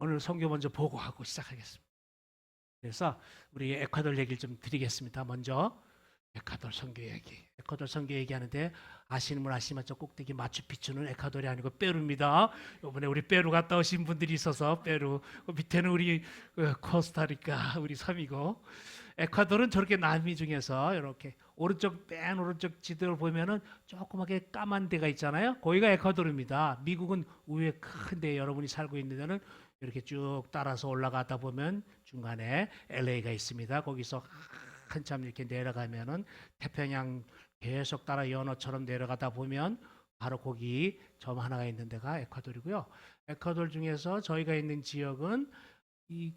오늘 선교 먼저 보고하고 시작하겠습니다. 그래서 우리 에콰도르 얘기를 좀 드리겠습니다. 먼저 에콰도르 선교 얘기. 에콰도르 선교 얘기하는데 아시는 분 아시지만 저 꼭대기 마추픽추는 에콰도르이 아니고 페루입니다. 이번에 우리 페루 갔다 오신 분들이 있어서 페루, 밑에는 우리 코스타리카 우리 섬이고, 에콰도르는 저렇게 남미 중에서 이렇게 오른쪽 맨 오른쪽 지도를 보면은 조그맣게 까만 데가 있잖아요. 거기가 에콰도르입니다. 미국은 위에 큰데 여러분이 살고 있는 데는 이렇게 쭉 따라서 올라가다 보면 중간에 LA가 있습니다. 거기서 한참 이렇게 내려가면은 태평양 계속 따라 연어처럼 내려가다 보면 바로 거기 점 하나가 있는 데가 에콰도르고요. 에콰도르 중에서 저희가 있는 지역은 이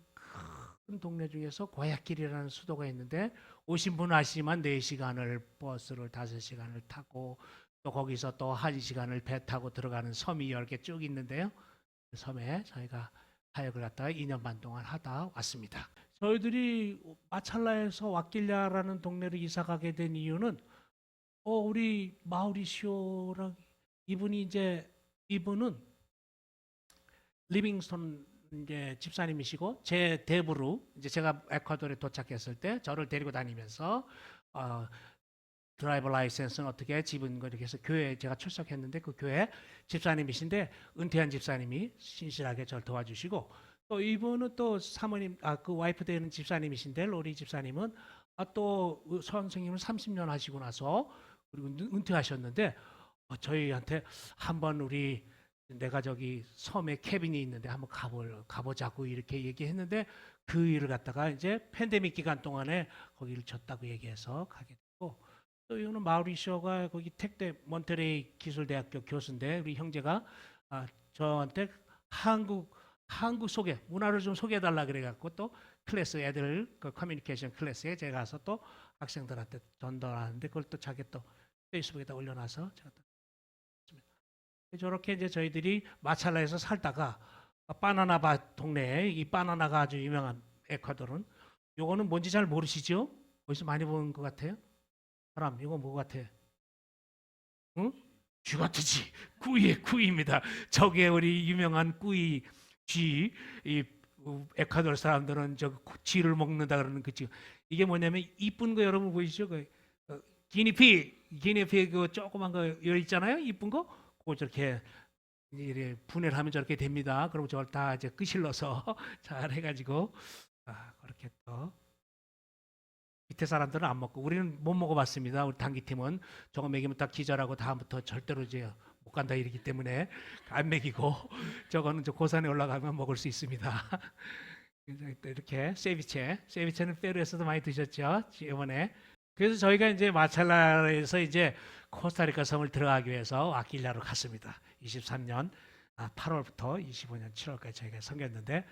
큰 동네 중에서 고야길이라는 수도가 있는데, 오신 분 아시지만 4시간을 버스를 5시간을 타고 또 거기서 또 1시간을 배 타고 들어가는 섬이 10개 쭉 있는데요. 그 섬에 저희가 사역을 갖다가 2년 반 동안 하다 왔습니다. 저희들이 마찰라에서 왁길랴라는 동네로 이사 가게 된 이유는 우리 마우리시오랑 이분은 리빙스톤 이제 집사님이시고, 제 대부로 이제 제가 에콰도르에 도착했을 때 저를 데리고 다니면서 드라이버 라이센스는 어떻게 집은 거 이렇게 해서 교회에 제가 출석했는데 그 교회 집사님이신데, 은퇴한 집사님이 신실하게 저를 도와주시고, 또 이분은 또 사모님 그 와이프 되는 집사님이신데, 로리 집사님은 또 선생님을 30년 하시고 나서 그리고 은퇴하셨는데, 저희한테 한번 내가 저기 섬에 캐빈이 있는데 한번 가보자고 이렇게 얘기했는데, 그 일을 갖다가 이제 팬데믹 기간 동안에 거기를 졌다고 얘기해서 가게 됐고, 또 이거는 마우리시오가 거기 택대 몬테레이 기술대학교 교수인데, 우리 형제가 저한테 한국 소개 문화를 좀 소개해 달라 그래갖고, 또 클래스 애들 그 커뮤니케이션 클래스에 제가 가서 또 학생들한테 전달하는데, 그걸 또 자기 또 페이스북에다 올려놔서 제가 또 저렇게 이제 저희들이 마찰라에서 살다가 바나나밭 동네에, 이 바나나가 아주 유명한 에콰도르는, 요거는 뭔지 잘 모르시죠? 어디서 많이 본 것 같아요? 사람 이거 뭐 같아? 응? 쥐 같으지. 꾸이입니다. 저게 우리 유명한 꾸이 쥐. 이 에콰도르 사람들은 저 쥐를 먹는다 그러는 그 쥐. 이게 뭐냐면 이쁜 거 여러분 보이시죠? 기니피 그 조그만 거 여기 있잖아요. 이쁜 거. 그거 저렇게 이제 분해를 하면 저렇게 됩니다. 그럼 저걸 다 이제 끄실러서 잘 해가지고 그렇게 또 밑에 사람들은 안 먹고, 우리는 못 먹어봤습니다. 우리 단기팀은 저거 먹이면 딱 기절하고 다음부터 절대로 이제 못 간다 이러기 때문에 안 먹이고, 저거는 저 고산에 올라가면 먹을 수 있습니다. 또 이렇게 세비체는 페루에서도 많이 드셨죠, 이번에. 그래서 저희가 이제 마찰라에서 이제 코스타리카 섬을 들어가기 위해서 아킬라로 갔습니다. 23년 8월부터 25년 7월까지 저희가 섬겼는데,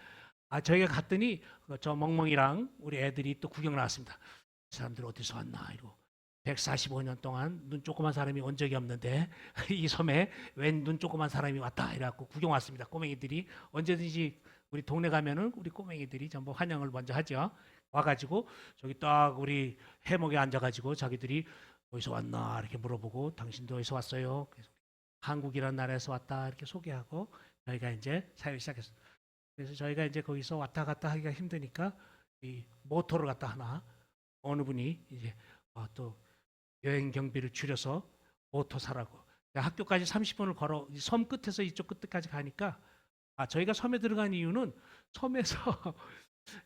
저희가 갔더니 저 멍멍이랑 우리 애들이 또 구경 나왔습니다. 이 사람들 어디서 왔나 이러고, 145년 동안 눈 조그만 사람이 온 적이 없는데 이 섬에 웬 눈 조그만 사람이 왔다 이래갖고 구경 왔습니다. 꼬맹이들이 언제든지 우리 동네 가면은 우리 꼬맹이들이 전부 환영을 먼저 하죠. 와가지고 저기 딱 우리 해목에 앉아가지고 자기들이 어디서 왔나 이렇게 물어보고, 당신도 어디서 왔어요? 그래서 한국이라는 나라에서 왔다 이렇게 소개하고 저희가 이제 사역을 시작했어요. 그래서 저희가 이제 거기서 왔다 갔다 하기가 힘드니까 이 모토를 갖다 하나, 어느 분이 이제 또 여행 경비를 줄여서 모토 사라고, 학교까지 30분을 걸어 섬 끝에서 이쪽 끝까지 가니까, 저희가 섬에 들어간 이유는 섬에서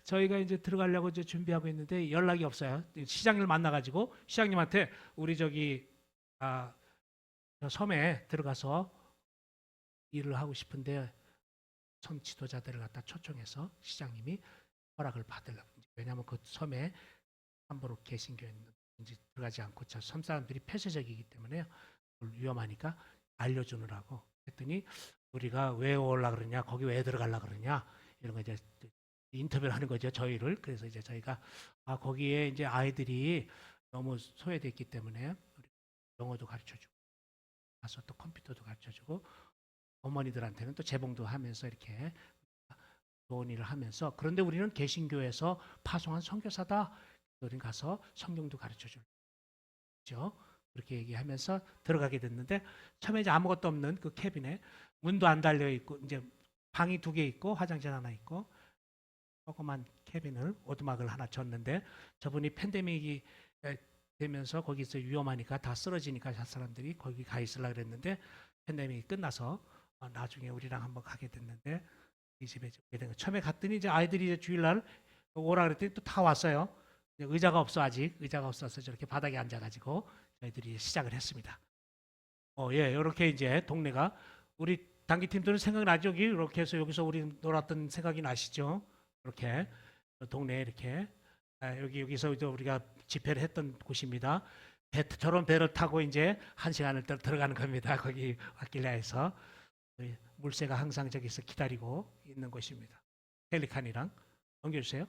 저희가 이제 들어가려고 이제 준비하고 있는데 연락이 없어요. 시장님을 만나가지고 시장님한테 우리 저기 저 섬에 들어가서 일을 하고 싶은데 섬 지도자들을 갖다 초청해서 시장님이 허락을 받으려고. 왜냐하면 그 섬에 함부로 개신교인 들어가지 않고 섬 사람들이 폐쇄적이기 때문에 위험하니까 알려주느라고 했더니, 우리가 왜 오려고 그러냐, 거기 왜 들어가려고 그러냐, 이런 거 이제 인터뷰를 하는 거죠, 저희를. 그래서 이제 저희가 거기에 이제 아이들이 너무 소외됐기 때문에 우리 영어도 가르쳐주고 가서 또 컴퓨터도 가르쳐주고, 어머니들한테는 또 재봉도 하면서 이렇게 좋은 일을 하면서, 그런데 우리는 개신교에서 파송한 선교사다. 우리는 가서 성경도 가르쳐주죠. 그렇게 얘기하면서 들어가게 됐는데, 처음에 이제 아무것도 없는 그 캐빈에 문도 안 달려 있고 이제 방이 2개 있고 화장실 하나 있고 조그만 캐빈을 오두막을 하나 줬는데 저분이 팬데믹이 되면서 거기서 위험하니까 다 쓰러지니까 사람들이 거기 가 있으려고 그랬는데 팬데믹이 끝나서 나중에 우리랑 한번 가게 됐는데 이 집에 오게 된 거. 처음에 갔더니 이제 아이들이 이제 주일날 오라 그랬더니 또 다 왔어요. 의자가 없어 아직 의자가 없어서 저렇게 바닥에 앉아가지고 저희들이 시작을 했습니다. 예, 이렇게 이제 동네가 우리 단기팀들은 생각나죠? 이렇게 해서 여기서 우리 놀았던 생각이 나시죠? 이렇게 동네에 이렇게 여기서 이제 우리가 집회를 했던 곳입니다. 저런 배를 타고 이제 1시간을 들어가는 겁니다. 거기 아킬레아에서 물새가 항상 저기서 기다리고 있는 곳입니다. 펠리칸이랑 넘겨주세요.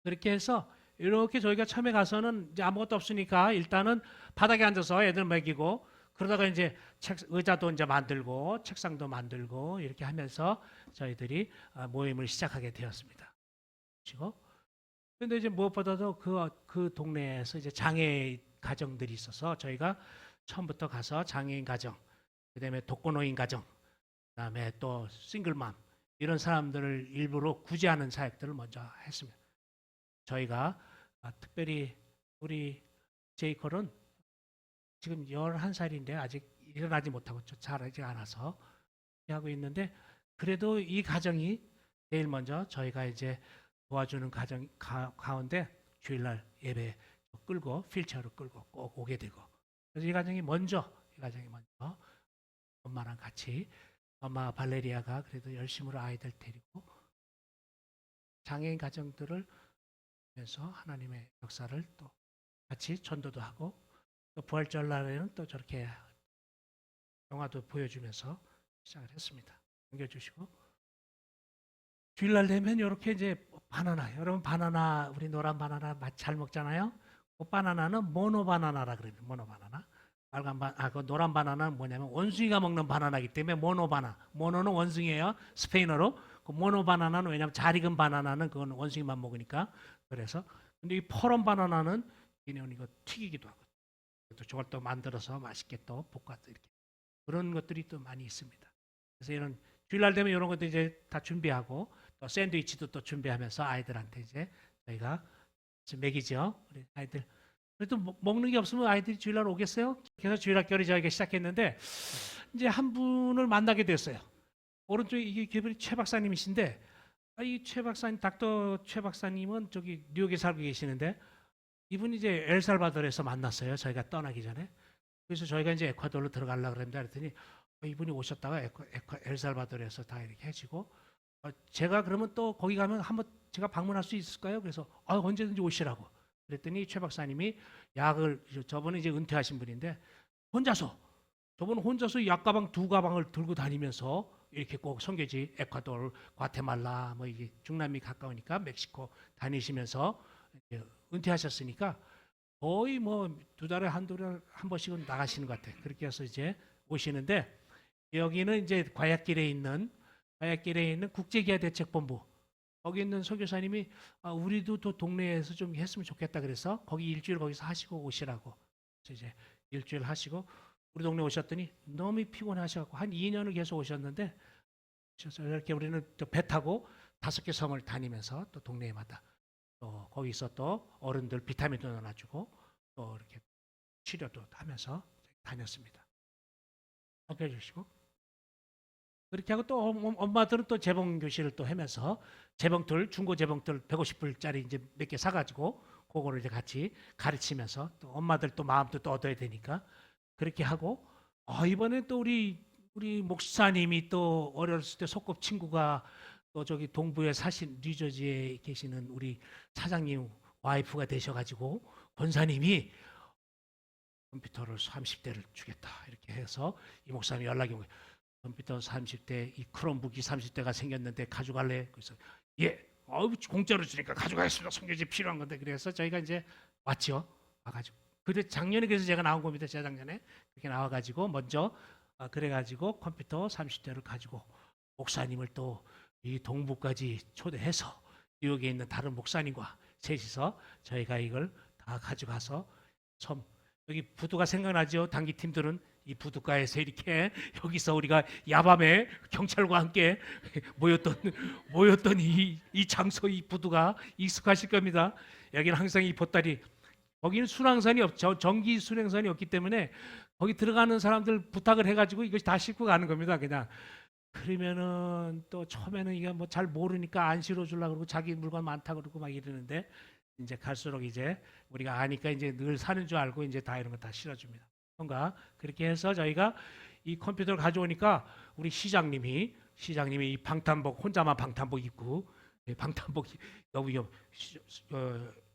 그렇게 해서 이렇게 저희가 처음에 가서는 이제 아무것도 없으니까 일단은 바닥에 앉아서 애들 먹이고 그러다가 이제 의자도 이제 만들고 책상도 만들고 이렇게 하면서 저희들이 모임을 시작하게 되었습니다. 그런데 이제 무엇보다도 그 동네에서 이제 장애 가정들이 있어서 저희가 처음부터 가서 장애인 가정, 그다음에 독거노인 가정, 그다음에 또 싱글맘 이런 사람들을 일부러 구제하는 사역들을 먼저 했습니다. 저희가 특별히 우리 제이컬은 지금 11살인데 아직 일어나지 못하고 자라지 않아서 하고 있는데 그래도 이 가정이 제일 먼저 저희가 이제 도와주는 가정 가운데 주일날 예배 끌고 휠체어로 끌고 꼭 오게 되고 그래서 이 가정이 먼저 엄마랑 같이 엄마 발레리아가 그래도 열심으로 아이들 데리고 장애인 가정들을 위해서 하나님의 역사를 또 같이 전도도 하고 또 부활절 날에는 또 저렇게 영화도 보여주면서 시작을 했습니다. 넘겨주시고 주일날 되면 이렇게 이제 바나나 여러분 바나나 우리 노란 바나나 잘 먹잖아요. 그 바나나는 모노 바나나라 그래요. 모노 바나나. 그 노란 바나나는 뭐냐면 원숭이가 먹는 바나나이기 때문에 모노 바나. 모노는 원숭이에요. 스페인어로. 그 모노 바나나는 왜냐면 잘 익은 바나나는 그건 원숭이만 먹으니까 그래서 근데 이 퍼런 바나나는 얘는 이거 튀기기도 하고 또 저걸 또 만들어서 맛있게 또 볶아서 이렇게 그런 것들이 또 많이 있습니다. 그래서 이런 주일날 되면 이런 것도 이제 다 준비하고 또 샌드위치도 또 준비하면서 아이들한테 이제 저희가 먹이죠. 우리 아이들 그래도 먹는 게 없으면 아이들이 주일날 오겠어요? 그래서 주일학교를 저희가 시작했는데 이제 한 분을 만나게 됐어요. 오른쪽에 이게 기분이 최 박사님이신데 이 최 박사님 닥터 최 박사님은 저기 뉴욕에 살고 계시는데 이분이 이제 엘살바도르에서 만났어요. 저희가 떠나기 전에. 그래서 저희가 이제 에콰도르로 들어가려고 그랬는데 그랬더니 이분이 오셨다가 엘살바도르에서 다 이렇게 해주고 제가 그러면 또 거기 가면 한번 제가 방문할 수 있을까요? 그래서 언제든지 오시라고. 그랬더니 최 박사님이 약을 저분은 이제 은퇴하신 분인데 저분은 혼자서 약 가방 2가방을 들고 다니면서 이렇게 꼭 선교지 에콰도르, 과테말라 뭐 이게 중남미 가까우니까 멕시코 다니시면서 은퇴하셨으니까 거의 뭐 2달에 한 번씩은 나가시는 것 같아요. 그렇게 해서 이제 오시는데 여기는 이제 과약길에 있는 국제기아대책본부 거기 있는 선교사님이 우리도 또 동네에서 좀 했으면 좋겠다 그래서 거기 일주일 거기서 하시고 오시라고 이제 일주일 하시고 우리 동네 오셨더니 너무 피곤하셔갖고 한 2년을 계속 오셨는데 이렇게 우리는 또 배 타고 5개 섬을 다니면서 또 동네마다 또 거기서 또 어른들 비타민도 넣어주고 또 이렇게 치료도 하면서 다녔습니다. 함께 해주시고 그렇게 하고 또 엄마들은 또 재봉 교실을 또 하면서 재봉틀 중고 재봉틀 150불짜리 이제 몇 개 사가지고 그거를 이제 같이 가르치면서 또 엄마들 또 마음도 또 얻어야 되니까 그렇게 하고 이번에 또 우리 목사님이 또 어렸을 때 소꿉친구가 또 저기 동부에 사신 뉴저지에 계시는 우리 사장님 와이프가 되셔가지고 권사님이 컴퓨터를 30대를 주겠다 이렇게 해서 이 목사님이 연락이 온 거예요. 컴퓨터 30대 이 크롬북이 30대가 생겼는데 가져갈래? 그래서 공짜로 주니까 가져가겠습니다. 선교지 필요한 건데 그래서 저희가 이제 왔죠. 와가지고 그래 작년에 그래서 제가 나온 겁니다. 재작년에 그렇게 나와가지고 먼저 그래가지고 컴퓨터 30대를 가지고 목사님을 또 이 동부까지 초대해서 뉴욕에 있는 다른 목사님과 셋이서 저희가 이걸 다 가져가서 여기 부두가 생각나죠? 단기 팀들은 이 부둣가에서 이렇게 여기서 우리가 야밤에 경찰과 함께 모였던 이 장소 이 부두가 익숙하실 겁니다. 여기는 항상 이 보따리 거기는 순항선이 없죠. 전기 순행선이 없기 때문에 거기 들어가는 사람들 부탁을 해가지고 이것이 다 싣고 가는 겁니다. 그냥 그러면은 또 처음에는 이게 뭐 잘 모르니까 안 실어주려고 그러고 자기 물건 많다 그러고 막 이러는데 이제 갈수록 이제 우리가 아니까 이제 늘 사는 줄 알고 이제 다 이런 거 다 실어줍니다. 뭔가 그렇게 해서 저희가 이 컴퓨터를 가져오니까 우리 시장님이 이 방탄복 혼자만 방탄복 입고 방탄복 여기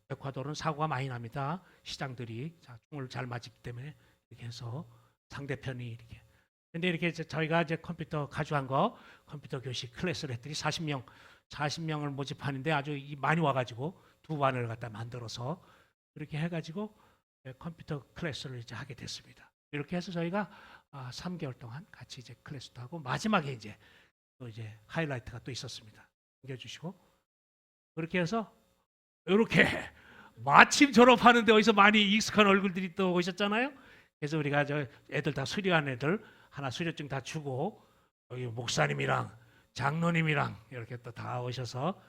에콰도르는 사고가 많이 납니다. 시장들이 총을 잘 맞기 때문에 이렇게 해서 상대편이 이렇게. 근데 이렇게 저희가 이제 컴퓨터 가져간 거 컴퓨터 교실 클래스를 했더니 40명을 모집하는데 아주 많이 와가지고 두 반을 갖다 만들어서 이렇게 해가지고 컴퓨터 클래스를 이제 하게 됐습니다. 이렇게 해서 저희가 3개월 동안 같이 이제 클래스도 하고 마지막에 이제 또 이제 하이라이트가 또 있었습니다. 넘겨주시고 그렇게 해서 이렇게 마침 졸업하는데 어디서 많이 익숙한 얼굴들이 또 오셨잖아요. 그래서 우리가 저 애들 다 수료한 애들 하나 수료증 다 주고 여기 목사님이랑 장로님이랑 이렇게 또 다 오셔서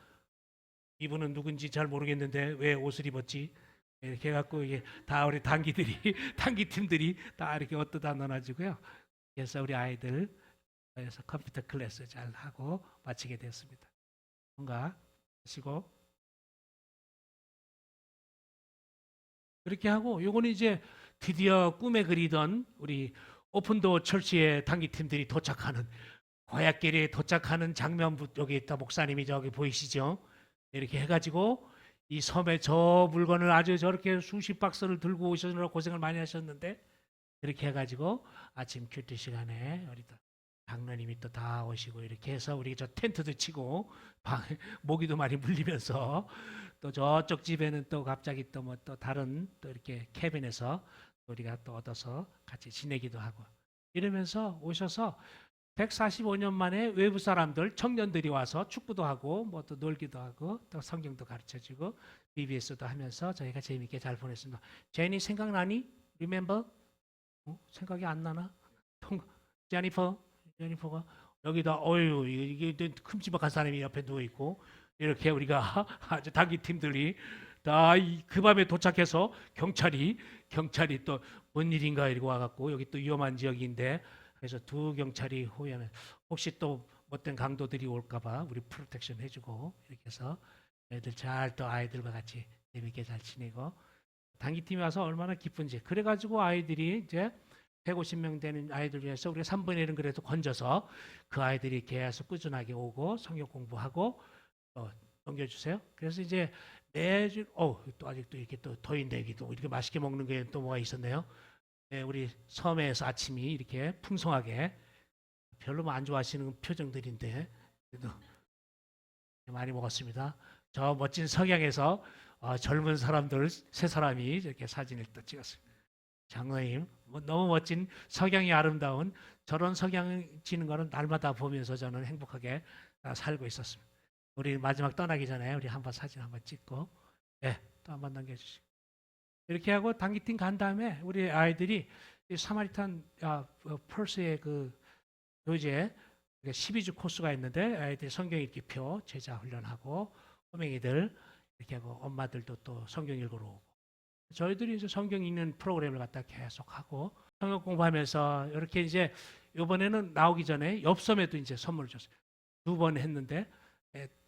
이분은 누군지 잘 모르겠는데 왜 옷을 입었지? 이렇게 해갖고 이게 다 우리 단기팀들이 다 이렇게 옷도 다 넣어가지고요. 그래서 우리 아이들 그래서 컴퓨터 클래스 잘 하고 마치게 됐습니다. 뭔가 하시고 그렇게 하고 요거는 이제 드디어 꿈에 그리던 우리 오픈도어 철치의 단기팀들이 도착하는 고향길에 도착하는 장면부 여기 있다 목사님이 저기 보이시죠? 이렇게 해가지고 이 섬에 저 물건을 아주 저렇게 수십 박스를 들고 오시느라 고생을 많이 하셨는데 이렇게 해가지고 아침 큐티 시간에 우리 또 장로님이 또 다 오시고 이렇게 해서 우리 저 텐트도 치고 모기도 많이 물리면서 또 저쪽 집에는 또 갑자기 또 뭐 또 다른 또 이렇게 캐빈에서 우리가 또 얻어서 같이 지내기도 하고 이러면서 오셔서 145년 만에 외부 사람들 청년들이 와서 축구도 하고 뭐 또 놀기도 하고 또 성경도 가르쳐주고 BBS도 하면서 저희가 재미있게 잘 보냈습니다. 제니 생각나니? Remember? 생각이 안 나나? 제니퍼가 여기다 어유 이게 큼지막한 사람이 옆에 누워 있고 이렇게 우리가 아주 단기 팀들이 다 그 밤에 도착해서 경찰이 또 뭔 일인가 이러고 와갖고 여기 또 위험한 지역인데 그래서 두 경찰이 호위하면 혹시 또 못된 강도들이 올까봐 우리 프로텍션 해주고 이렇게 해서 애들 잘 또 아이들과 같이 재밌게 잘 지내고 단기팀이 와서 얼마나 기쁜지 그래가지고 아이들이 이제 150명 되는 아이들 위해서 우리가 3분의 1은 그래도 건져서 그 아이들이 계속 꾸준하게 오고 성경 공부하고 넘겨주세요. 그래서 이제 매주 또 아직도 이렇게 또 더인데 여기 또 이렇게 맛있게 먹는 게 또 뭐가 있었네요. 네, 우리 섬에서 아침이 이렇게 풍성하게 별로 안 좋아하시는 표정들인데 그래도 많이 먹었습니다. 저 멋진 석양에서 젊은 사람들 세 사람이 이렇게 사진을 또 찍었습니다. 장로님 너무 멋진 석양이 아름다운 저런 석양 지는 거는 날마다 보면서 저는 행복하게 살고 있었습니다. 우리 마지막 떠나기 전에 우리 한번 사진 한번 찍고 또 한번 남겨주시고 이렇게 하고 단기팀 간 다음에 우리 아이들이 사마리탄 펄스의 그 교재 12주 코스가 있는데 아이들이 성경 읽기표 제자 훈련하고 꼬맹이들 이렇게 하고 엄마들도 또 성경 읽으러 오고 저희들이 이제 성경 읽는 프로그램을 갖다 계속 하고 성경 공부하면서 이렇게 이제 이번에는 나오기 전에 옆섬에도 이제 선물을 줬어요. 2번 했는데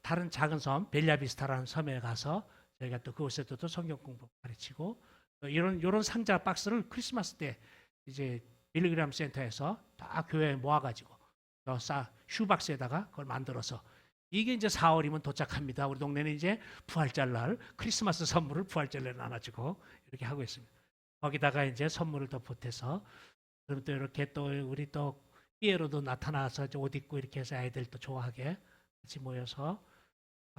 다른 작은 섬 벨리아비스타라는 섬에 가서 저희가 또 그곳에도 또 성경 공부 가르치고 이런 상자 박스를 크리스마스 때 이제 빌리그램 센터에서 다 교회에 모아가지고 슈박스에다가 그걸 만들어서 이게 이제 4월이면 도착합니다. 우리 동네는 이제 부활절 날 크리스마스 선물을 부활절에 나눠주고 이렇게 하고 있습니다. 거기다가 이제 선물을 더 보태서 그럼 또 이렇게 또 우리 또 피에로도 나타나서 옷 입고 이렇게 해서 아이들도 좋아하게 같이 모여서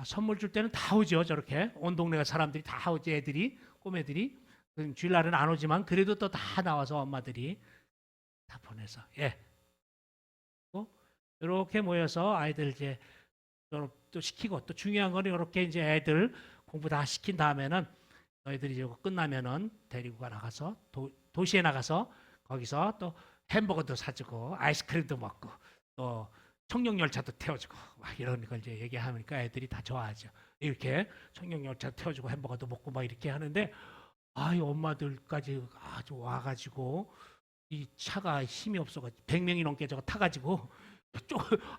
선물 줄 때는 다 오죠. 저렇게 온 동네가 사람들이 다 오지 애들이 꼬매들이 주일날은 안 오지만 그래도 또 다 나와서 엄마들이 다 보내서 이렇게 모여서 아이들 이제 또 시키고 또 중요한 거는 이렇게 이제 애들 공부 다 시킨 다음에는 너희들이 이제 끝나면은 데리고 나가서 도시에 나가서 거기서 또 햄버거도 사주고 아이스크림도 먹고 또 청룡열차도 태워주고 막 이런 걸 이제 얘기하니까 애들이 다 좋아하죠. 이렇게 청룡열차 태워주고 햄버거도 먹고 막 이렇게 하는데 이 엄마들까지 아주 와가지고 이 차가 힘이 없어가지고 100명이 넘게 저거 타가지고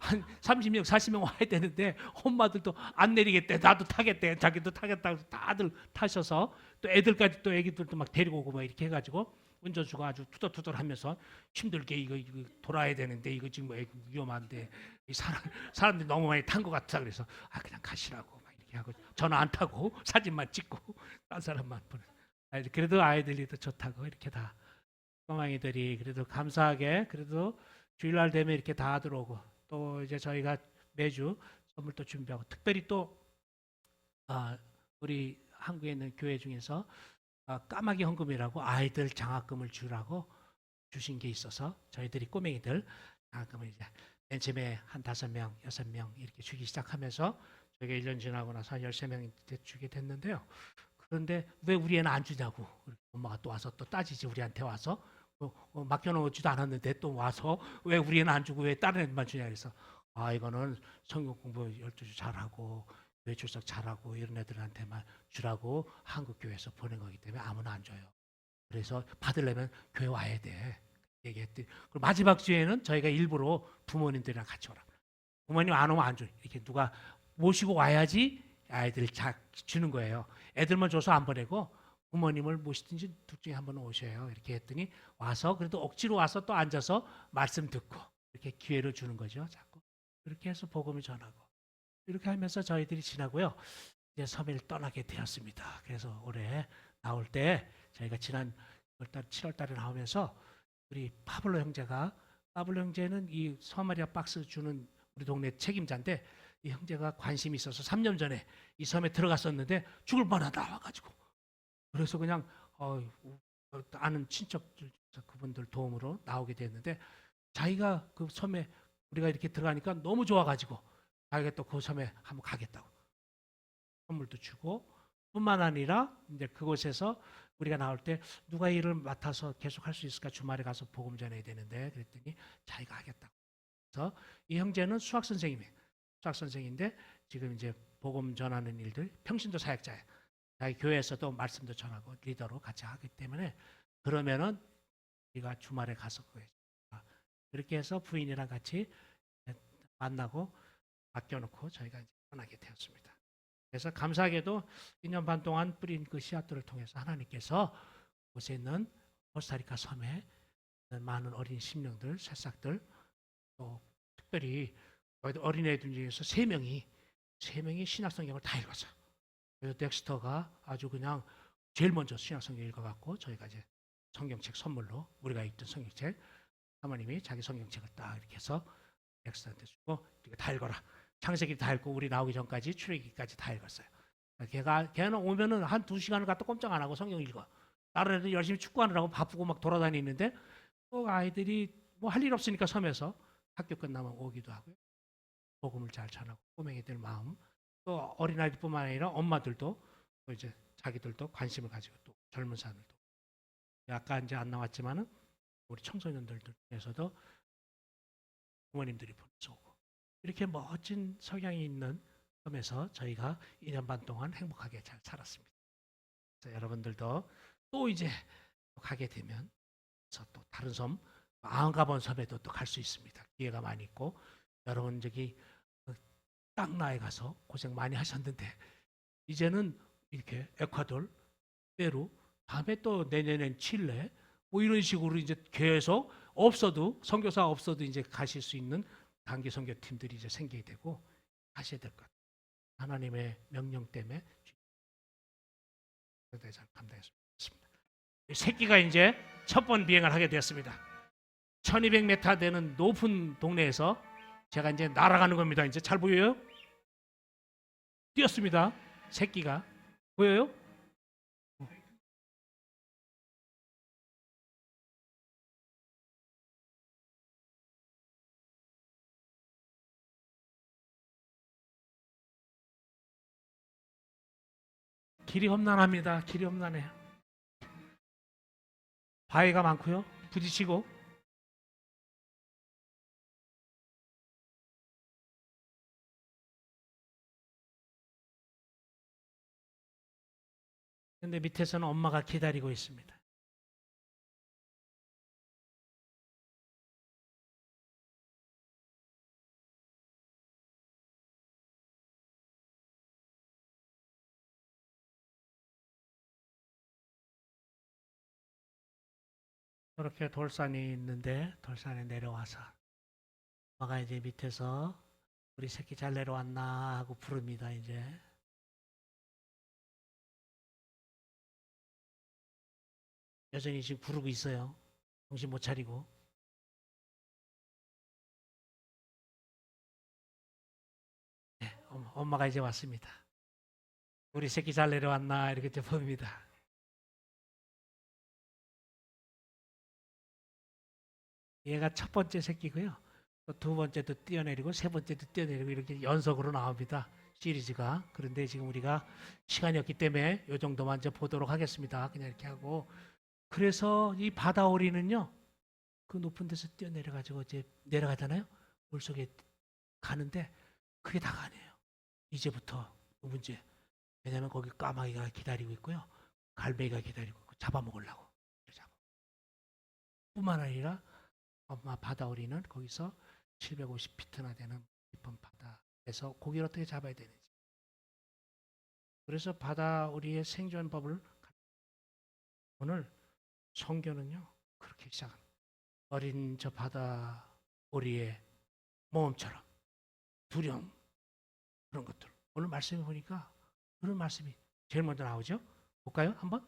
한 30명, 40명 와야 되는데 엄마들도 안 내리겠대. 나도 타겠대. 자기도 타겠다고 다들 타셔서 또 애들까지 또 애기들도 막 데리고 오고 막 이렇게 해가지고 운전수가 아주 투덜투덜하면서 힘들게 이거 돌아야 되는데 이거 지금 위험한데 이 사람들이 너무 많이 탄 것 같아. 그래서 그냥 가시라고 막 이렇게 하고 저는 안 타고 사진만 찍고 딴 사람만 보내. 그래도 아이들이 더 좋다고 이렇게 다 꼬맹이들이 그래도 감사하게 그래도 주일날 되면 이렇게 다 들어오고 또 이제 저희가 매주 선물도 준비하고 특별히 또 우리 한국에 있는 교회 중에서 까마귀 헌금이라고 아이들 장학금을 주라고 주신 게 있어서 저희들이 꼬맹이들 장학금을 이제 맨 처음에 한 5명, 6명 이렇게 주기 시작하면서 저희가 1년 지나고 나서 한 13명 주게 됐는데요. 그런데 왜 우리 애는 안 주냐고 엄마가 또 와서 또 따지지 우리한테 와서 맡겨놓지도 않았는데 또 와서 왜 우리 애는 안 주고 왜 다른 애들만 주냐 그래서 이거는 성경 공부 12주 잘하고 교회 출석 잘하고 이런 애들한테만 주라고 한국교회에서 보낸 거기 때문에 아무나 안 줘요. 그래서 받으려면 교회 와야 돼. 얘기했더니 그리고 마지막 주에는 저희가 일부러 부모님들이랑 같이 오라. 부모님 안 오면 안 줘. 이렇게 누가 모시고 와야지 아이들 주는 거예요. 애들만 줘서 안 보내고 부모님을 모시든지 둘 중에 한 번 오셔요. 이렇게 했더니 와서 그래도 억지로 와서 또 앉아서 말씀 듣고 이렇게 기회를 주는 거죠. 자꾸 그렇게 해서 복음을 전하고 이렇게 하면서 저희들이 지나고요. 이제 섬을 떠나게 되었습니다. 그래서 올해 나올 때 저희가 지난 7월 달에 나오면서 우리 파블로 형제는 이 소마리아 박스 주는 우리 동네 책임자인데 이 형제가 관심이 있어서 3년 전에 이 섬에 들어갔었는데 죽을 뻔하다 와가지고 그래서 그냥 아는 친척들 그분들 도움으로 나오게 됐는데 자기가 그 섬에 우리가 이렇게 들어가니까 너무 좋아가지고 자기가 또 그 섬에 한번 가겠다고 선물도 주고 뿐만 아니라 이제 그곳에서 우리가 나올 때 누가 일을 맡아서 계속 할 수 있을까 주말에 가서 복음 전해야 되는데 그랬더니 자기가 하겠다고. 그래서 이 형제는 수학 선생인데 지금 이제 복음 전하는 일들 평신도 사역자예요. 자기 교회에서도 말씀도 전하고 리더로 같이 하기 때문에 그러면은 우리가 주말에 가서 그렇게 해서 부인이랑 같이 만나고 맡겨놓고 저희가 이제 떠나게 되었습니다. 그래서 감사하게도 2년 반 동안 뿌린 그 씨앗들을 통해서 하나님께서 곳에 있는 코스타리카 섬에 많은 어린 심령들, 새싹들, 또 특별히 어린애들 중에서 3명이 신약성경을 다 읽었어요. 그래서 덱스터가 아주 그냥 제일 먼저 신약성경 읽어갖고 저희가 이제 성경책 선물로 우리가 읽던 성경책 사모님이 자기 성경책을 딱 이렇게 해서 덱스터한테 주고 다 읽어라. 창세기 다 읽고 우리 나오기 전까지 출애기까지 다 읽었어요. 걔는 오면은 한 2시간을 갖다 꼼짝 안 하고 성경 읽어. 다른 애들 열심히 축구하느라고 바쁘고 막 돌아다니는데 또 아이들이 뭐 할 일 없으니까 섬에서 학교 끝나면 오기도 하고요. 복음을 잘 전하고 꼬맹이들 마음 또 어린아이들뿐만 아니라 엄마들도 또 이제 자기들도 관심을 가지고 또 젊은 사람들도 아까 이제 안 나왔지만은 우리 청소년들 중에서도 부모님들이 보내서 오고 이렇게 멋진 성향이 있는 섬에서 저희가 2년 반 동안 행복하게 잘 살았습니다. 그래서 여러분들도 또 이제 가게 되면 또 다른 섬 안 가본 섬에도 또 갈 수 있습니다. 기회가 많이 있고 여러분 저기 땅나에 가서 고생 많이 하셨는데 이제는 이렇게 에콰도르, 페루, 다음에 또 내년엔 칠레 뭐 이런 식으로 이제 계속 없어도 선교사 없어도 이제 가실 수 있는 단기 선교팀들이 이제 생기게 되고 하셔야 될 것 같아요. 하나님의 명령 때문에 잘 감당했습니다. 새끼가 이제 첫 번 비행을 하게 되었습니다. 1200m 되는 높은 동네에서 제가 이제 날아가는 겁니다. 이제 잘 보여요? 뛰었습니다. 새끼가 보여요? 길이 험난합니다. 길이 험난해요. 바위가 많고요. 부딪히고 근데 밑에서는 엄마가 기다리고 있습니다. 그렇게 돌산이 있는데 돌산에 내려와서 엄마가 이제 밑에서 우리 새끼 잘 내려왔나 하고 부릅니다. 이제 여전히 지금 부르고 있어요. 정신 못 차리고. 네, 엄마가 이제 왔습니다. 우리 새끼 잘 내려왔나 이렇게 이제 봅니다. 얘가 첫 번째 새끼고요. 또 두 번째도 뛰어내리고 세 번째도 뛰어내리고 이렇게 연속으로 나옵니다. 시리즈가. 그런데 지금 우리가 시간이 없기 때문에 이 정도만 이제 보도록 하겠습니다. 그냥 이렇게 하고. 그래서 이 바다오리는요. 그 높은 데서 뛰어내려 가지고 이제 내려가잖아요. 물속에 가는데 그게 다가 아니에요. 이제부터 문제. 왜냐하면 거기 까마귀가 기다리고 있고요. 갈매기가 기다리고 있고 잡아먹으려고. 뿐만 아니라 엄마 바다오리는 거기서 750피트나 되는 깊은 바다에서 고기를 어떻게 잡아야 되는지. 그래서 바다오리의 생존법을 오늘 성경은요 그렇게 시작합니다. 어린 저 바다오리의 모험처럼 두려움 그런 것들. 오늘 말씀해 보니까 그런 말씀이 제일 먼저 나오죠. 볼까요? 한번.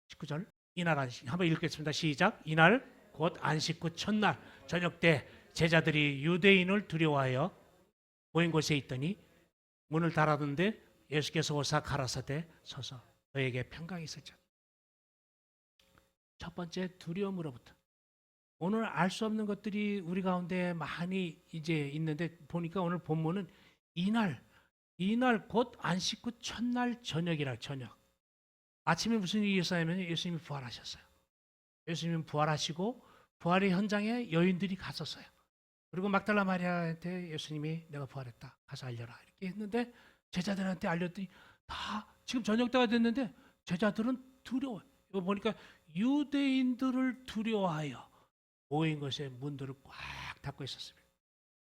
19절. 이날 안식 한번 읽겠습니다. 시작. 이날 곧 안식 후 첫날 저녁 때 제자들이 유대인을 두려워하여 모인 곳에 있더니 문을 닫았는데 예수께서 오사 가라사대 서서 너에게 평강이 있었죠. 첫 번째 두려움으로부터. 오늘 알 수 없는 것들이 우리 가운데 많이 이제 있는데 보니까 오늘 본문은 이날 곧 안식 후 첫날 저녁이라. 저녁. 아침에 무슨 일이 있었냐면 예수님이 부활하셨어요. 예수님은 부활하시고 부활의 현장에 여인들이 갔었어요. 그리고 막달라 마리아한테 예수님이 내가 부활했다. 가서 알려라. 이렇게 했는데 제자들한테 알렸더니 다 지금 저녁 때가 됐는데 제자들은 두려워요. 이거 보니까 유대인들을 두려워하여 모인 것에 문들을 꽉 닫고 있었습니다.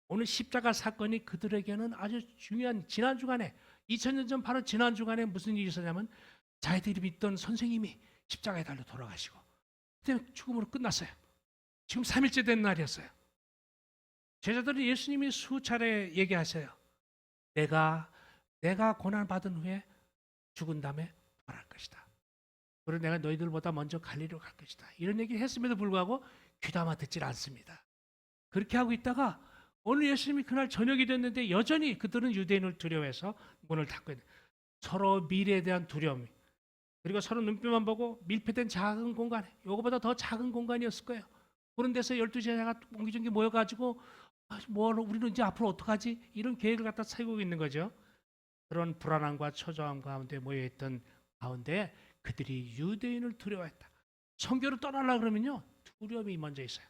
오늘 십자가 사건이 그들에게는 아주 중요한 지난 주간에 2000년 전 바로 지난 주간에 무슨 일이 있었냐면 자기들이 믿던 선생님이 십자가에 달려 돌아가시고 그때 죽음으로 끝났어요. 지금 3일째 된 날이었어요. 제자들은 예수님이 수차례 얘기하세요. 내가 고난받은 후에 죽은 다음에 부활할 것이다. 그리고 내가 너희들보다 먼저 갈리로 갈 것이다. 이런 얘기를 했음에도 불구하고 귀담아 듣질 않습니다. 그렇게 하고 있다가 오늘 예수님이 그날 저녁이 됐는데 여전히 그들은 유대인을 두려워해서 문을 닫고 있는 서로 미래에 대한 두려움 그리고 서로 눈빛만 보고 밀폐된 작은 공간 이거보다 더 작은 공간이었을 거예요. 그런 데서 12제자가 옹기종기 모여가지고 우리는 이제 앞으로 어떡하지? 이런 계획을 갖다 세우고 있는 거죠. 그런 불안함과 초조함 가운데 모여있던 가운데 그들이 유대인을 두려워했다. 선교를 떠나려고 그러면요 두려움이 먼저 있어요.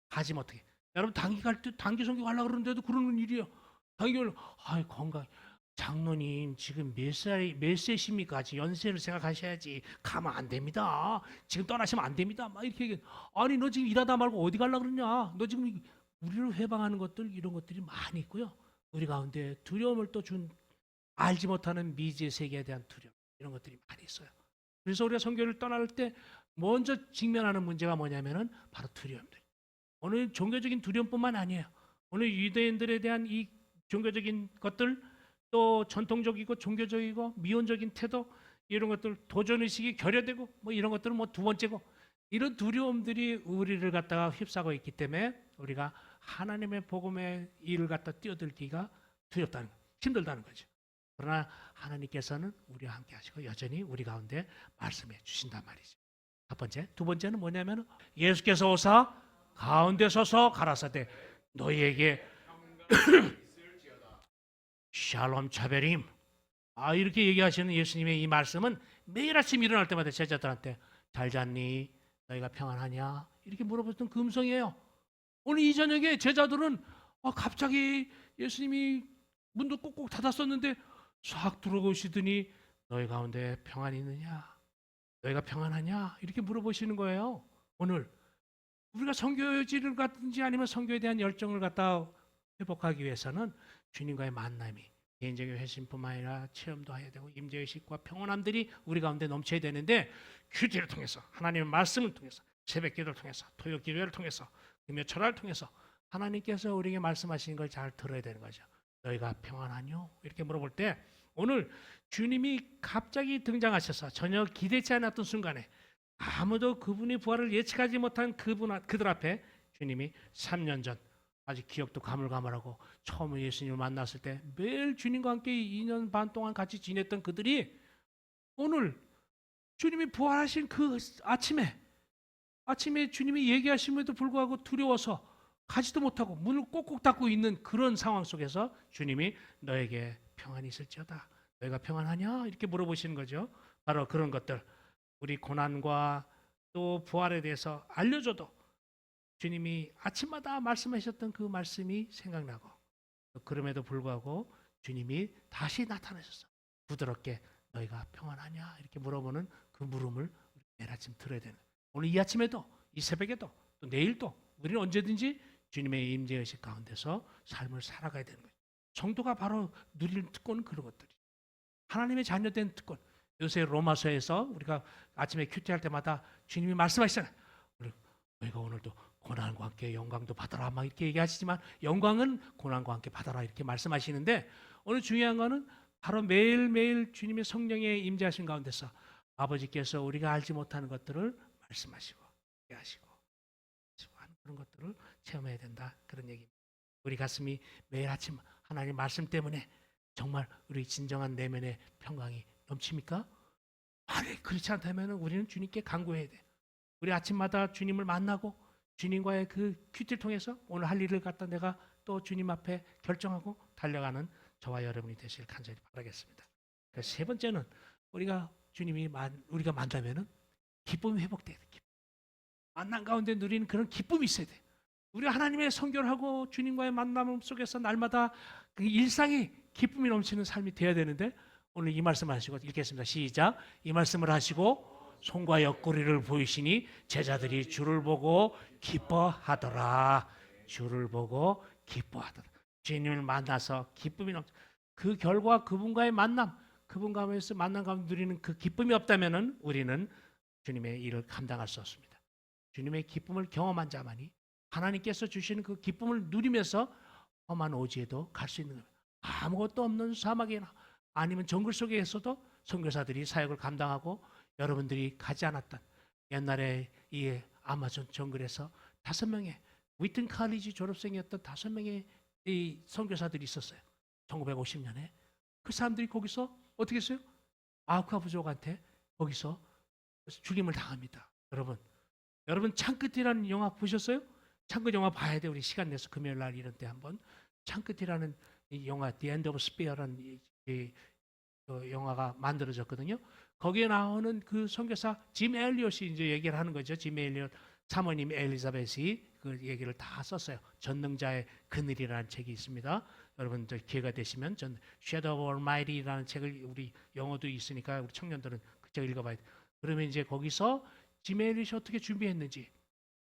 가지 못하게. 여러분 단기 선교 가려고 그러는데도 그러는 일이에요. 단기를 건강. 장로님 지금 몇 세십니까? 아직 연세를 생각하셔야지. 가면 안 됩니다. 지금 떠나시면 안 됩니다. 막 이렇게 얘기해. 아니 너 지금 일하다 말고 어디 가려고 그러냐? 너 지금 우리를 회방하는 것들 이런 것들이 많이 있고요. 우리 가운데 두려움을 또 준 알지 못하는 미지의 세계에 대한 두려움 이런 것들이 많이 있어요. 그래서 우리가 선교를 떠날 때 먼저 직면하는 문제가 뭐냐면은 바로 두려움들. 오늘 종교적인 두려움뿐만 아니에요. 오늘 유대인들에 대한 이 종교적인 것들 또 전통적이고 종교적이고 미온적인 태도 이런 것들 도전의식이 결여되고 뭐 이런 것들은 뭐 두 번째고 이런 두려움들이 우리를 갖다가 휩싸고 있기 때문에 우리가 하나님의 복음의 일을 갖다 뛰어들기가 두렵다는 거, 힘들다는 거죠. 그러나 하나님께서는 우리와 함께 하시고 여전히 우리 가운데 말씀해 주신단 말이죠. 첫 번째. 두 번째는 뭐냐면 예수께서 오사 가운데 서서 가라사대 너희에게 샬롬 차베림 이렇게 얘기하시는 예수님의 이 말씀은 매일 아침 일어날 때마다 제자들한테 잘 잤니? 너희가 평안하냐? 이렇게 물어보던 그 음성이에요. 오늘 이 저녁에 제자들은 갑자기 예수님이 문도 꼭꼭 닫았었는데 싹 들어오시더니 너희 가운데 평안이 있느냐? 너희가 평안하냐? 이렇게 물어보시는 거예요. 오늘 우리가 선교지를 갔든지 아니면 선교에 대한 열정을 갖다 회복하기 위해서는 주님과의 만남이 개인적인 회심뿐만 아니라 체험도 해야 되고 임재의식과 평온함들이 우리 가운데 넘쳐야 되는데 큐티를 통해서 하나님의 말씀을 통해서 새벽기도를 통해서 토요기도를 통해서 금요철화를 통해서 하나님께서 우리에게 말씀하시는 걸 잘 들어야 되는 거죠. 너희가 평안하뇨? 이렇게 물어볼 때 오늘 주님이 갑자기 등장하셔서 전혀 기대치 않았던 순간에 아무도 그분의 부활을 예측하지 못한 그들 앞에 주님이 3년 전 아직 기억도 가물가물하고 처음 예수님을 만났을 때 매일 주님과 함께 2년 반 동안 같이 지냈던 그들이 오늘 주님이 부활하신 그 아침에 주님이 얘기하심에도 불구하고 두려워서 가지도 못하고 문을 꼭꼭 닫고 있는 그런 상황 속에서 주님이 너에게 평안이 있을지어다. 너희가 평안하냐? 이렇게 물어보시는 거죠. 바로 그런 것들. 우리 고난과 또 부활에 대해서 알려줘도 주님이 아침마다 말씀하셨던 그 말씀이 생각나고 그럼에도 불구하고 주님이 다시 나타나셔서 부드럽게 너희가 평안하냐? 이렇게 물어보는 그 물음을 내일 아침 들어야 되는 거예요. 오늘 이 아침에도 이 새벽에도 또 내일도 우리는 언제든지 주님의 임재의식 가운데서 삶을 살아가야 되는 거예요. 성도가 바로 누릴 특권은 그런 것들이 하나님의 자녀된 특권. 요새 로마서에서 우리가 아침에 큐티할 때마다 주님이 말씀하시잖아요. 너희가 오늘도 고난과 함께 영광도 받아라 막 이렇게 얘기하시지만 영광은 고난과 함께 받아라 이렇게 말씀하시는데 오늘 중요한 거는 바로 매일매일 주님의 성령의 임재하신 가운데서 아버지께서 우리가 알지 못하는 것들을 말씀하시고 얘기하시고 하는 그런 것들을 체험해야 된다 그런 얘기입니다. 우리 가슴이 매일 아침 하나님 말씀 때문에 정말 우리 진정한 내면의 평강이 넘칩니까? 아니 그렇지 않다면 우리는 주님께 간구해야 돼. 우리 아침마다 주님을 만나고 주님과의 그 큐티를 통해서 오늘 할 일을 갖다 내가 또 주님 앞에 결정하고 달려가는 저와 여러분이 되시길 간절히 바라겠습니다. 세 번째는 우리가 우리가 만나면은 기쁨이 회복돼야 돼. 만남 가운데 누리는 그런 기쁨이 있어야 돼. 우리 하나님의 선교를 하고 주님과의 만남 속에서 날마다 그 일상이 기쁨이 넘치는 삶이 되어야 되는데 오늘 이 말씀 하시고 읽겠습니다. 시작. 이 말씀을 하시고 손과 옆구리를 보이시니 제자들이 주를 보고 기뻐하더라. 주를 보고 기뻐하더라. 주님을 만나서 기쁨이 넘쳐. 그 결과 그분과의 만남, 그분 가운데서 만남 가운데 누리는 그 기쁨이 없다면은 우리는 주님의 일을 감당할 수 없습니다. 주님의 기쁨을 경험한 자만이 하나님께서 주시는 그 기쁨을 누리면서 험한 오지에도 갈 수 있는 겁니다. 아무것도 없는 사막이나 아니면 정글 속에서도 선교사들이 사역을 감당하고 여러분들이 가지 않았던 옛날에 이 아마존 정글에서 5명의 위튼 칼리지 졸업생이었던 5명의 이 선교사들이 있었어요. 1950년에 그 사람들이 거기서 어떻게 했어요? 아우카 부족한테 거기서 죽임을 당합니다. 여러분 창끝이라는 영화 보셨어요? 창끝 영화 봐야 돼. 우리 시간 내서 금요일 날 이런 때 한번 창끝이라는 이 영화 The End of Spear라는 이 영화가 만들어졌거든요. 거기에 나오는 그 선교사 짐 엘리엇이 이제 얘기를 하는 거죠. 짐 엘리엇 사모님 엘리자벳이 그 얘기를 다 썼어요. 전능자의 그늘이라는 책이 있습니다. 여러분들 기회가 되시면 전 Shadow of Almighty라는 책을 우리 영어도 있으니까 우리 청년들은 그 책을 읽어봐야 돼. 그러면 이제 거기서 짐 엘리엇이 어떻게 준비했는지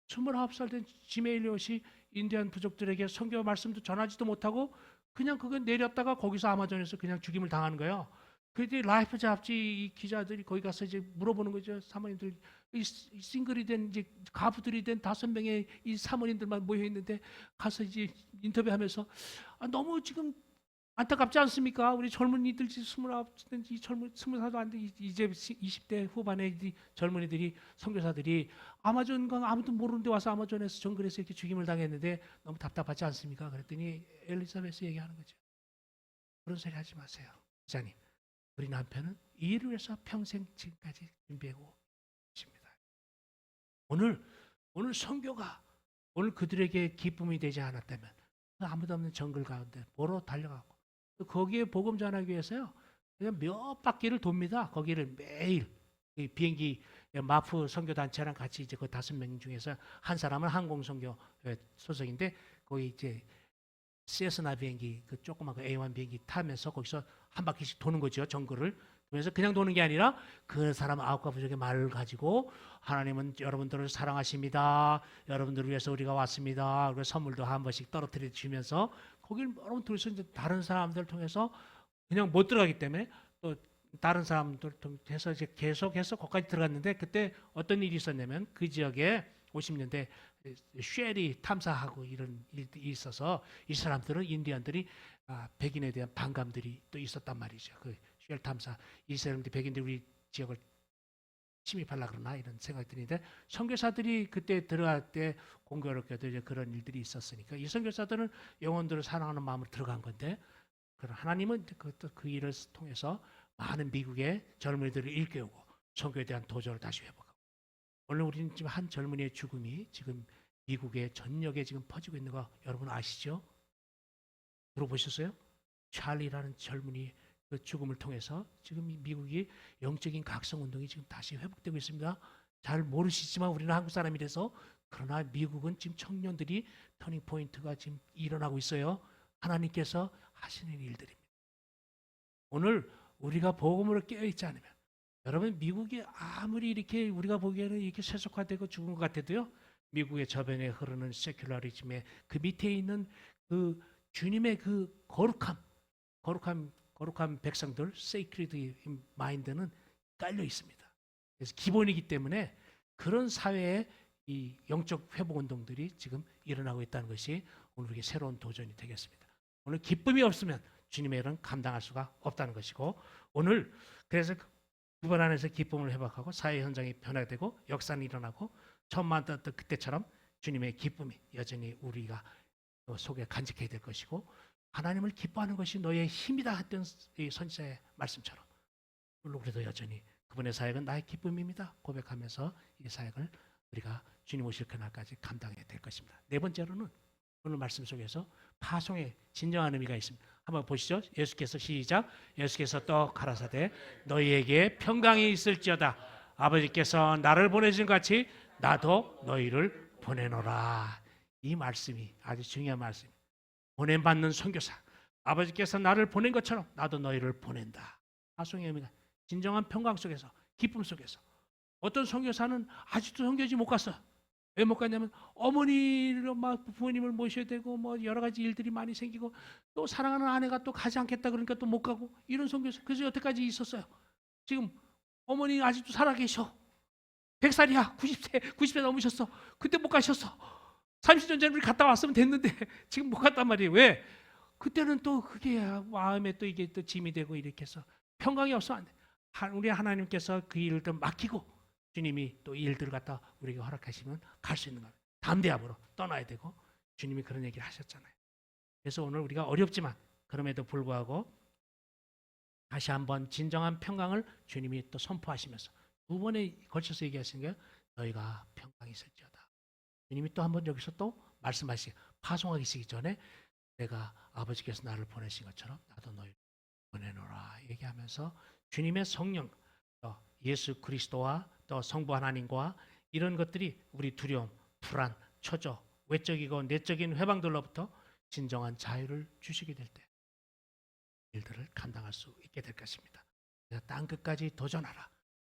29살 된 짐 엘리엇이 인디안 부족들에게 선교 말씀도 전하지도 못하고 그냥 그거 내렸다가 거기서 아마존에서 그냥 죽임을 당하는 거예요. 그때 라이프 잡지 이 기자들이 거기 가서 이제 물어보는 거죠. 사모님들 이 싱글이 된 이제 가부들이 된 5명의 이 사모님들만 모여 있는데 가서 이제 인터뷰하면서 너무 지금 안타깝지 않습니까? 우리 젊은이들 29이 스무 살도 안 돼 이제 20대 후반의 이 젊은이들이 선교사들이 아마존강 아무도 모르는데 와서 아마존에서 정글에서 이렇게 죽임을 당했는데 너무 답답하지 않습니까? 그랬더니 엘리자베스 얘기하는 거죠. 그런 소리 하지 마세요, 기자님. 우리 남편은 이 일을 위해서 평생 지금까지 준비하고 있습니다. 오늘 선교가 오늘 그들에게 기쁨이 되지 않았다면 아무도 없는 정글 가운데 뭐로 달려가고 거기에 복음 전하기 위해서요. 그냥 몇 바퀴를 돕니다. 거기를 매일 이 비행기 마프 선교 단체랑 같이 이제 그 5명 중에서 한 사람은 항공 선교 소속인데 거기 이제 세스나 비행기 그 조그만 그 A1 비행기 타면서 거기서 한 바퀴씩 도는 거죠. 정글을 그래서 그냥 도는 게 아니라 그 사람 아홉과 부족의 말을 가지고 하나님은 여러분들을 사랑하십니다. 여러분들을 위해서 우리가 왔습니다. 그래서 선물도 한 번씩 떨어뜨려 주면서 거길 여러분 통해서 이제 다른 사람들 통해서 그냥 못 들어가기 때문에 또 다른 사람들 통해서 이제 계속해서 거기까지 들어갔는데 그때 어떤 일이 있었냐면 그 지역에 50년대 쉘이 탐사하고 이런 일이 있어서 이 사람들은 인디언들이 백인에 대한 반감들이 또 있었단 말이죠. 그 쉘 탐사 이 사람들이 백인들이 우리 지역을 침입하려 그러나 이런 생각이 드는데 선교사들이 그때 들어갈 때 공교롭게도 이제 그런 일들이 있었으니까 이 선교사들은 영혼들을 사랑하는 마음으로 들어간 건데 하나님은 그 일을 통해서 많은 미국의 젊은이들을 일깨우고 선교에 대한 도전을 다시 회복하고 오늘 우리는 지금 한 젊은이의 죽음이 지금 미국의 전역에 지금 퍼지고 있는 거 여러분 아시죠? 들어보셨어요? 찰리라는 젊은이 그 죽음을 통해서 지금 미국이 영적인 각성 운동이 지금 다시 회복되고 있습니다. 잘 모르시지만 우리는 한국 사람이라서 그러나 미국은 지금 청년들이 터닝 포인트가 지금 일어나고 있어요. 하나님께서 하시는 일들입니다. 오늘 우리가 복음으로 깨어 있지 않으면 여러분 미국이 아무리 이렇게 우리가 보기에는 이렇게 세속화되고 죽은 것 같아도요. 미국의 저변에 흐르는 세큘러리즘의 그 밑에 있는 그 주님의 그 거룩한 백성들, 세이크리드 마인드는 깔려 있습니다. 그래서 기본이기 때문에 그런 사회의 이 영적 회복 운동들이 지금 일어나고 있다는 것이 오늘 우리의 새로운 도전이 되겠습니다. 오늘 기쁨이 없으면 주님의 일은 감당할 수가 없다는 것이고 오늘 그래서 그분 안에서 기쁨을 회복하고 사회 현장이 변화되고 역사는 일어나고 처음 만났던 그때처럼 주님의 기쁨이 여전히 우리가 속에 간직해야 될 것이고 하나님을 기뻐하는 것이 너의 힘이다 했던 이 선지자의 말씀처럼 우리도 여전히 그분의 사역은 나의 기쁨입니다 고백하면서 이 사역을 우리가 주님 오실 그날까지 감당해야 될 것입니다. 네 번째로는 오늘 말씀 속에서 파송의 진정한 의미가 있습니다. 한번 보시죠. 예수께서 시작. 예수께서 또 가라사대 너희에게 평강이 있을지어다. 아버지께서 나를 보내신 같이 나도 너희를 보내노라. 이 말씀이 아주 중요한 말씀. 보냄받는 선교사. 아버지께서 나를 보낸 것처럼 나도 너희를 보낸다. 파송의 의미가 진정한 평강 속에서 기쁨 속에서 어떤 선교사는 아직도 선교지 못 갔어. 왜 못 갔냐면 어머니를 막 부모님을 모셔야 되고 뭐 여러 가지 일들이 많이 생기고 또 사랑하는 아내가 또 가지 않겠다 그러니까 또 못 가고 이런 선교사 그래서 여태까지 있었어요. 지금 어머니 아직도 살아계셔. 100살이야. 90세 넘으셨어. 그때 못 가셨어. 30년 전에 우리 갔다 왔으면 됐는데 지금 못 갔단 말이에요. 왜? 그때는 또 그게 마음에 또 이게 또 짐이 되고 이렇게 해서 평강이 없으면 안 돼. 우리 하나님께서 그 일을 좀 맡기고 주님이 또 이 일들을 갖다 우리에게 허락하시면 갈 수 있는 겁니다. 담대함으로 떠나야 되고 주님이 그런 얘기를 하셨잖아요. 그래서 오늘 우리가 어렵지만 그럼에도 불구하고 다시 한번 진정한 평강을 주님이 또 선포하시면서 두 번에 걸쳐서 얘기하시는 게 너희가 평강이 있을지어다. 주님이 또 한번 여기서 또 말씀하시기 파송하기 전에 내가 아버지께서 나를 보내신 것처럼 나도 너희를 보내노라 얘기하면서 주님의 성령 예수 그리스도와 또 성부 하나님과 이런 것들이 우리 두려움, 불안, 초조, 외적이고 내적인 회방들로부터 진정한 자유를 주시게 될 때 일들을 감당할 수 있게 될 것입니다. 그래서 땅 끝까지 도전하라,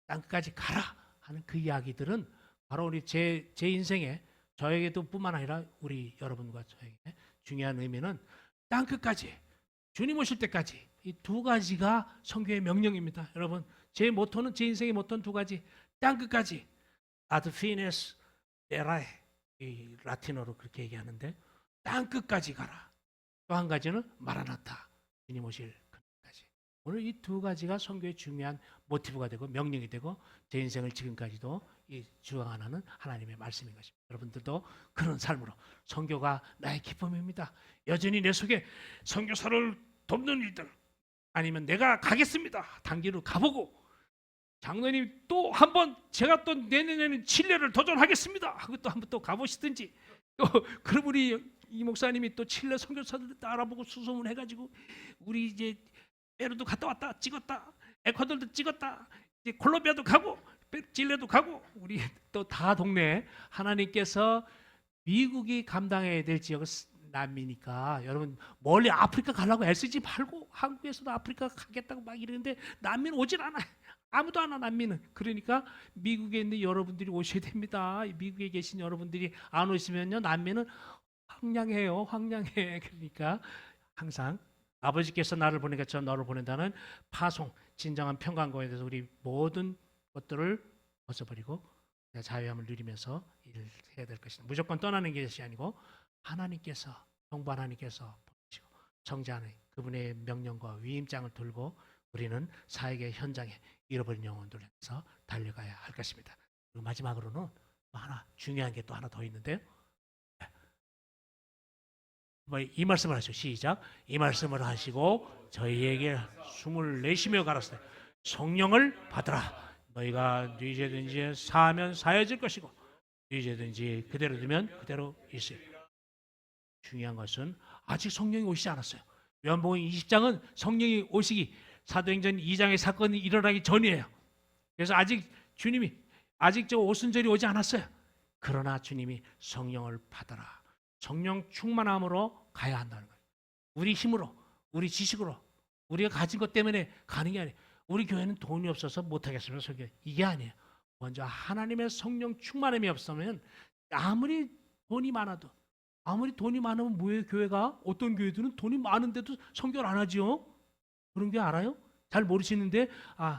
땅 끝까지 가라 하는 그 이야기들은 바로 우리 제 인생에 저에게도 뿐만 아니라 우리 여러분과 저에게 중요한 의미는 땅 끝까지 주님 오실 때까지 이 두 가지가 선교의 명령입니다. 여러분 제 모토는 제 인생의 모토는 두 가지. 땅 끝까지 ad finis terrae 이 라틴어로 그렇게 얘기하는데 땅 끝까지 가라. 또 한 가지는 마라나타 주님 오실 그날까지. 오늘 이 두 가지가 선교의 중요한 모티브가 되고 명령이 되고 제 인생을 지금까지도 주관하는 하나님의 말씀인 것입니다. 여러분들도 그런 삶으로 선교가 나의 기쁨입니다. 여전히 내 속에 선교사를 돕는 일들 아니면 내가 가겠습니다. 단기로 가보고 장로님 또 한번 제가 또 내년에는 칠레를 도전하겠습니다 하고 또 한번 또 가보시든지 그럼 우리 이 목사님이 또 칠레 선교사들 알아보고 수소문 해가지고 우리 이제 페루도 갔다 왔다 찍었다 에콰도르도 찍었다 이제 콜롬비아도 가고 칠레도 가고 우리 또 다 동네 하나님께서 미국이 감당해야 될 지역을 남미니까 여러분 멀리 아프리카 가려고 애쓰지 말고 한국에서도 아프리카 가겠다고 막 이러는데 난민 오질 않아요. 아무도 안 와 난민은. 그러니까 미국에 있는 여러분들이 오셔야 됩니다. 미국에 계신 여러분들이 안 오시면요 난민은 황량해요. 황량해. 그러니까 항상 아버지께서 나를 보낸 것처럼 너를 보낸다는 파송, 진정한 평강과에 대해서 우리 모든 것들을 벗어버리고 자유함을 누리면서 일을 해야 될 것이다. 무조건 떠나는 것이 아니고 하나님께서 정부 하나님께서 보시고 정자하는 그분의 명령과 위임장을 들고 우리는 사역의 현장에 잃어버린 영혼들을 향해서 달려가야 할 것입니다. 그리고 마지막으로는 또 하나 중요한 게 또 하나 더 있는데요. 이 말씀을 하시죠. 시작. 이 말씀을 하시고 저희에게 숨을 내쉬며 가라사대 성령을 받으라. 너희가 네 죄든지 사하면 사해질 것이고 네 죄든지 그대로 두면 그대로 있어요. 중요한 것은 아직 성령이 오시지 않았어요. 요한복음 20장은 성령이 오시기 사도행전 2장의 사건이 일어나기 전이에요. 그래서 아직 주님이 아직 저 오순절이 오지 않았어요. 그러나 주님이 성령을 받아라. 성령 충만함으로 가야 한다는 거예요. 우리 힘으로, 우리 지식으로, 우리가 가진 것 때문에 가는 게 아니에요. 우리 교회는 돈이 없어서 못하겠으면 이게 아니에요. 먼저 하나님의 성령 충만함이 없으면 아무리 돈이 많아도 아무리 돈이 많으면 뭐예요? 교회가 어떤 교회들은 돈이 많은데도 성결 안 하지요. 그런 게 알아요? 잘 모르시는데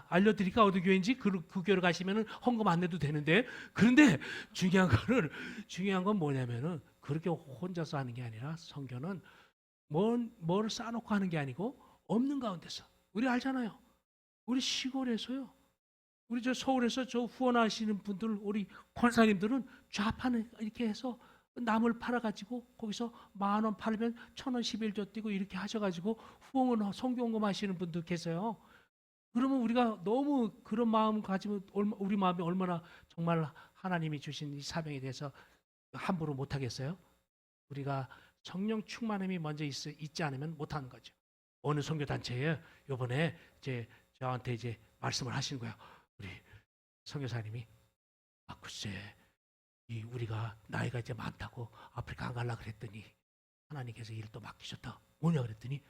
알려드릴까 어느 교회인지 그 교회로 가시면은 헌금 안 내도 되는데 그런데 중요한 건 뭐냐면은 그렇게 혼자서 하는 게 아니라 성교는 뭘 쌓아놓고 하는 게 아니고 없는 가운데서 우리 알잖아요. 우리 시골에서요. 우리 저 서울에서 저 후원하시는 분들 우리 권사님들은 좌판을 이렇게 해서 나물 팔아가지고 거기서 10,000원 팔면 1,000원 11조 띄고 이렇게 하셔가지고 후원을 성교헌금 하시는 분들 계세요. 그러면 우리가 너무 그런 마음 가지면 우리 마음이 얼마나 정말 하나님이 주신 이 사명에 대해서 함부로 못하겠어요? 우리가 성령 충만함이 먼저 있지 않으면 못하는 거죠. 어느 선교단체에 이번에 저한테 이제 말씀을 하시는 거예요. 우리 선교사님이 글쎄 우리가 나이가 이제 많다고 아프리카 안 가려고 그랬더니 하나님께서 일을 또 맡기셨다. 뭐냐 그랬더니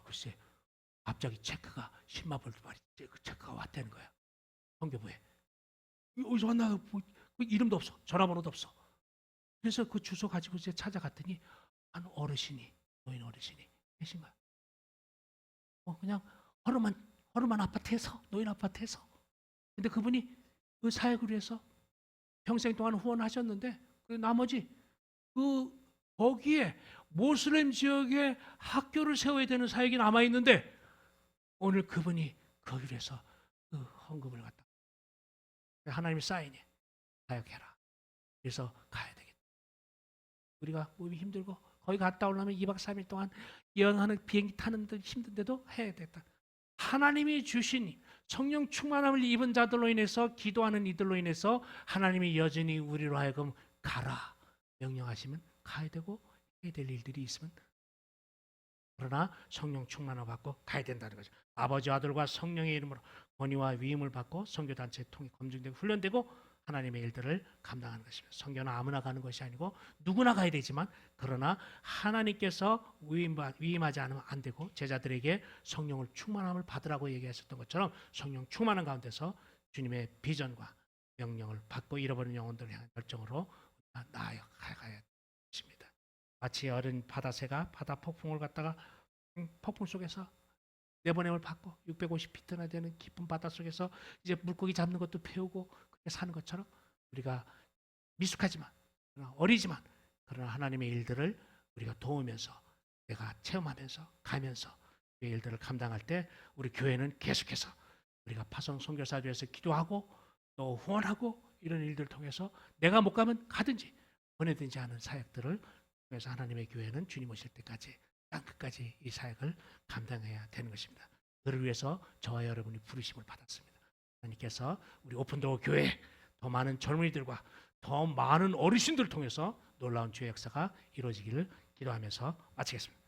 글쎄 갑자기 체크가 10만 불 그 체크가 왔다는 거야. 선교부에. 어디서 왔나? 이름도 없어. 전화번호도 없어. 그래서 그 주소 가지고 이제 찾아갔더니 한 노인 어르신이 계신 거야. 그냥 허름한 아파트에서, 노인 아파트에서. 근데 그분이 그 사역을 위해서 평생 동안 후원하셨는데 나머지 거기에 모슬렘 지역에 학교를 세워야 되는 사역이 남아 있는데 오늘 그분이 거기를 해서 그 헌금을 갖다 하나님의 사인이 사역해라. 그래서 가야 되겠다. 우리가 몸이 힘들고 거기 갔다 오려면 2박 3일 동안 여행하는 비행기 타는 데 힘든데도 해야 되겠다. 하나님이 주신 성령 충만함을 입은 자들로 인해서 기도하는 이들로 인해서 하나님이 여전히 우리로 하여금 가라 명령하시면 가야 되고 해야 될 일들이 있으면 그러나 성령 충만함을 받고 가야 된다는 거죠. 아버지 아들과 성령의 이름으로 권위와 위임을 받고 선교단체에 통해 검증되고 훈련되고 하나님의 일들을 감당하는 것입니다. 선교는 아무나 가는 것이 아니고 누구나 가야 되지만 그러나 하나님께서 위임하지 않으면 안 되고 제자들에게 성령을 충만함을 받으라고 얘기하셨던 것처럼 성령 충만한 가운데서 주님의 비전과 명령을 받고 잃어버린 영혼들을 향한 열정으로 나아가야 됩니다. 마치 어린 바다새가 바다 폭풍을 갖다가 폭풍 속에서 내보냄을 받고 650피트나 되는 깊은 바다 속에서 이제 물고기 잡는 것도 배우고 그렇게 사는 것처럼 우리가 미숙하지만 어리지만 그러나 하나님의 일들을 우리가 도우면서 내가 체험하면서 가면서 그 일들을 감당할 때 우리 교회는 계속해서 우리가 파송 선교사를 위해서 기도하고 또 후원하고 이런 일들을 통해서 내가 못 가면 가든지 보내든지 하는 사역들을 통해서 하나님의 교회는 주님 오실 때까지 땅끝까지 이 사역을 감당해야 되는 것입니다. 그를 위해서 저와 여러분이 부르심을 받았습니다. 하나님께서 우리 오픈도어 교회 더 많은 젊은이들과 더 많은 어르신들을 통해서 놀라운 주의 역사가 이루어지기를 기도하면서 마치겠습니다.